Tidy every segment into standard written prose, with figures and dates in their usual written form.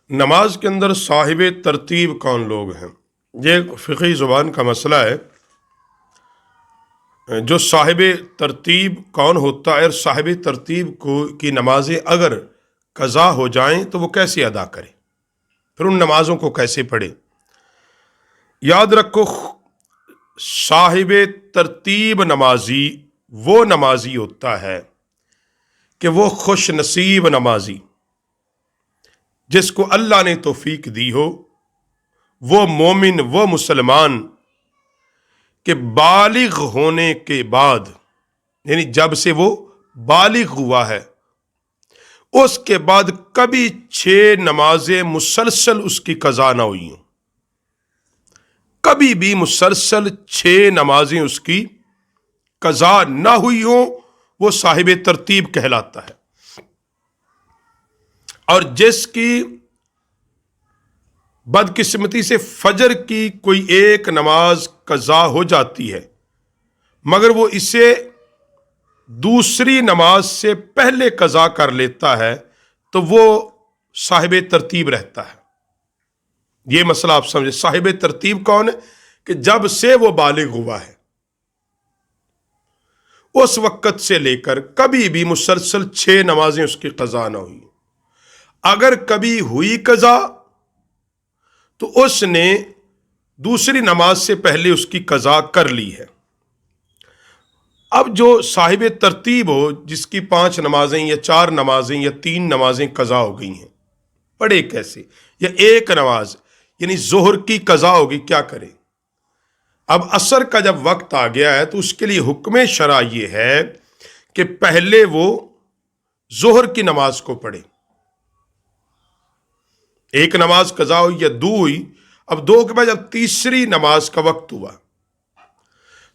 نماز کے اندر صاحب ترتیب کون لوگ ہیں؟ یہ ایک فقہی زبان کا مسئلہ ہے۔ جو صاحب ترتیب کون ہوتا ہے اور صاحب ترتیب کی نمازیں اگر قضا ہو جائیں تو وہ کیسے ادا کرے، پھر ان نمازوں کو کیسے پڑھے؟ یاد رکھو، صاحب ترتیب نمازی وہ نمازی ہوتا ہے کہ وہ خوش نصیب نمازی جس کو اللہ نے توفیق دی ہو، وہ مومن، وہ مسلمان کہ بالغ ہونے کے بعد، یعنی جب سے وہ بالغ ہوا ہے اس کے بعد کبھی 6 نمازیں مسلسل اس کی قضا نہ ہوئی ہوں، کبھی بھی مسلسل 6 نمازیں اس کی قضا نہ ہوئی ہوں، وہ صاحب ترتیب کہلاتا ہے۔ اور جس کی بدقسمتی سے فجر کی کوئی ایک نماز قضا ہو جاتی ہے مگر وہ اسے دوسری نماز سے پہلے قضا کر لیتا ہے تو وہ صاحب ترتیب رہتا ہے۔ یہ مسئلہ آپ سمجھے، صاحب ترتیب کون ہے؟ کہ جب سے وہ بالغ ہوا ہے اس وقت سے لے کر کبھی بھی مسلسل 6 نمازیں اس کی قضا نہ ہوئی، اگر کبھی ہوئی قضا تو اس نے دوسری نماز سے پہلے اس کی قضا کر لی ہے۔ اب جو صاحب ترتیب ہو، جس کی 5 نمازیں یا 4 نمازیں یا 3 نمازیں قضا ہو گئی ہیں، پڑھے کیسے؟ یا ایک نماز یعنی ظہر کی قضا ہوگی، کیا کرے؟ اب عصر کا جب وقت آ گیا ہے تو اس کے لیے حکم شرع یہ ہے کہ پہلے وہ ظہر کی نماز کو پڑھے۔ ایک نماز قضا ہوئی یا 2 ہوئی، اب 2 کے بعد جب تیسری نماز کا وقت ہوا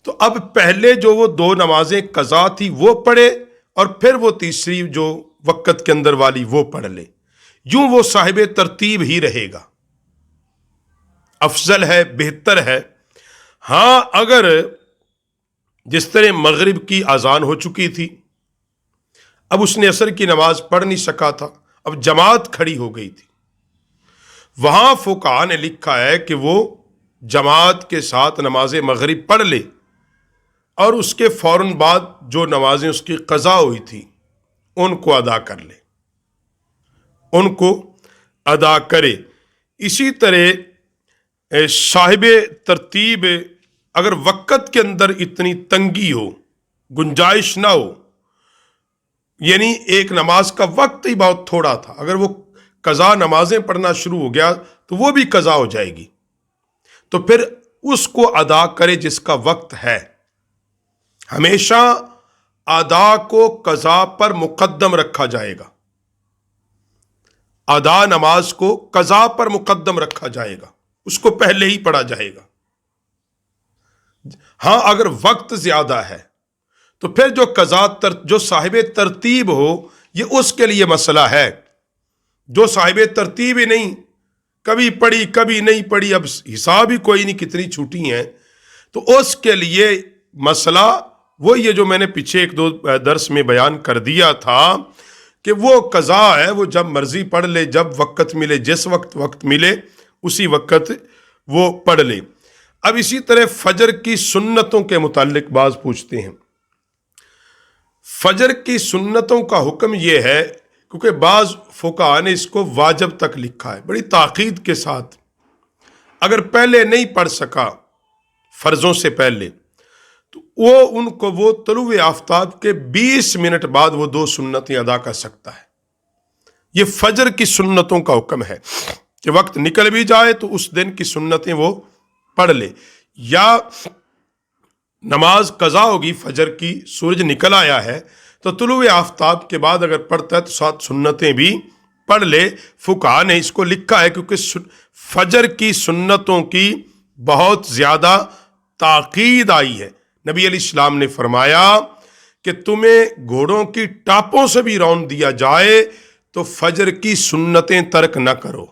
تو اب پہلے جو وہ 2 نمازیں قضا تھی وہ پڑھے اور پھر وہ تیسری جو وقت کے اندر والی وہ پڑھ لے، یوں وہ صاحب ترتیب ہی رہے گا، افضل ہے، بہتر ہے۔ ہاں اگر جس طرح مغرب کی اذان ہو چکی تھی، اب اس نے عصر کی نماز پڑھ نہیں سکا تھا، اب جماعت کھڑی ہو گئی تھی، وہاں فقہاء نے لکھا ہے کہ وہ جماعت کے ساتھ نماز مغرب پڑھ لے اور اس کے فوراً بعد جو نمازیں اس کی قضا ہوئی تھی ان کو ادا کر لے، ان کو ادا کرے۔ اسی طرح صاحب ترتیب اگر وقت کے اندر اتنی تنگی ہو، گنجائش نہ ہو، یعنی ایک نماز کا وقت ہی بہت تھوڑا تھا، اگر وہ قضا نمازیں پڑھنا شروع ہو گیا تو وہ بھی قضا ہو جائے گی، تو پھر اس کو ادا کرے جس کا وقت ہے۔ ہمیشہ ادا کو قضا پر مقدم رکھا جائے گا، ادا نماز کو قضا پر مقدم رکھا جائے گا، اس کو پہلے ہی پڑھا جائے گا۔ ہاں اگر وقت زیادہ ہے تو پھر جو صاحب ترتیب ہو، یہ اس کے لیے مسئلہ ہے۔ جو صاحب ترتیب ہی نہیں، کبھی پڑھی کبھی نہیں پڑھی، اب حساب ہی کوئی نہیں کتنی چھوٹی ہیں، تو اس کے لیے مسئلہ وہ یہ جو میں نے پیچھے 1-2 درس میں بیان کر دیا تھا کہ وہ قضا ہے، وہ جب مرضی پڑھ لے، جب وقت ملے، جس وقت ملے اسی وقت وہ پڑھ لے۔ اب اسی طرح فجر کی سنتوں کے متعلق بعض پوچھتے ہیں۔ فجر کی سنتوں کا حکم یہ ہے، کیونکہ بعض فقہاء نے اس کو واجب تک لکھا ہے بڑی تاکید کے ساتھ، اگر پہلے نہیں پڑھ سکا فرضوں سے پہلے تو وہ طلوع آفتاب کے 20 منٹ بعد وہ 2 سنتیں ادا کر سکتا ہے۔ یہ فجر کی سنتوں کا حکم ہے کہ وقت نکل بھی جائے تو اس دن کی سنتیں وہ پڑھ لے، یا نماز قضا ہوگی فجر کی، سورج نکل آیا ہے تو طلوع آفتاب کے بعد اگر پڑھتا ہے تو 7 سنتیں بھی پڑھ لے۔ فقہاء نے اس کو لکھا ہے کیونکہ فجر کی سنتوں کی بہت زیادہ تاکید آئی ہے۔ نبی علیہ السلام نے فرمایا کہ تمہیں گھوڑوں کی ٹاپوں سے بھی رون دیا جائے تو فجر کی سنتیں ترک نہ کرو۔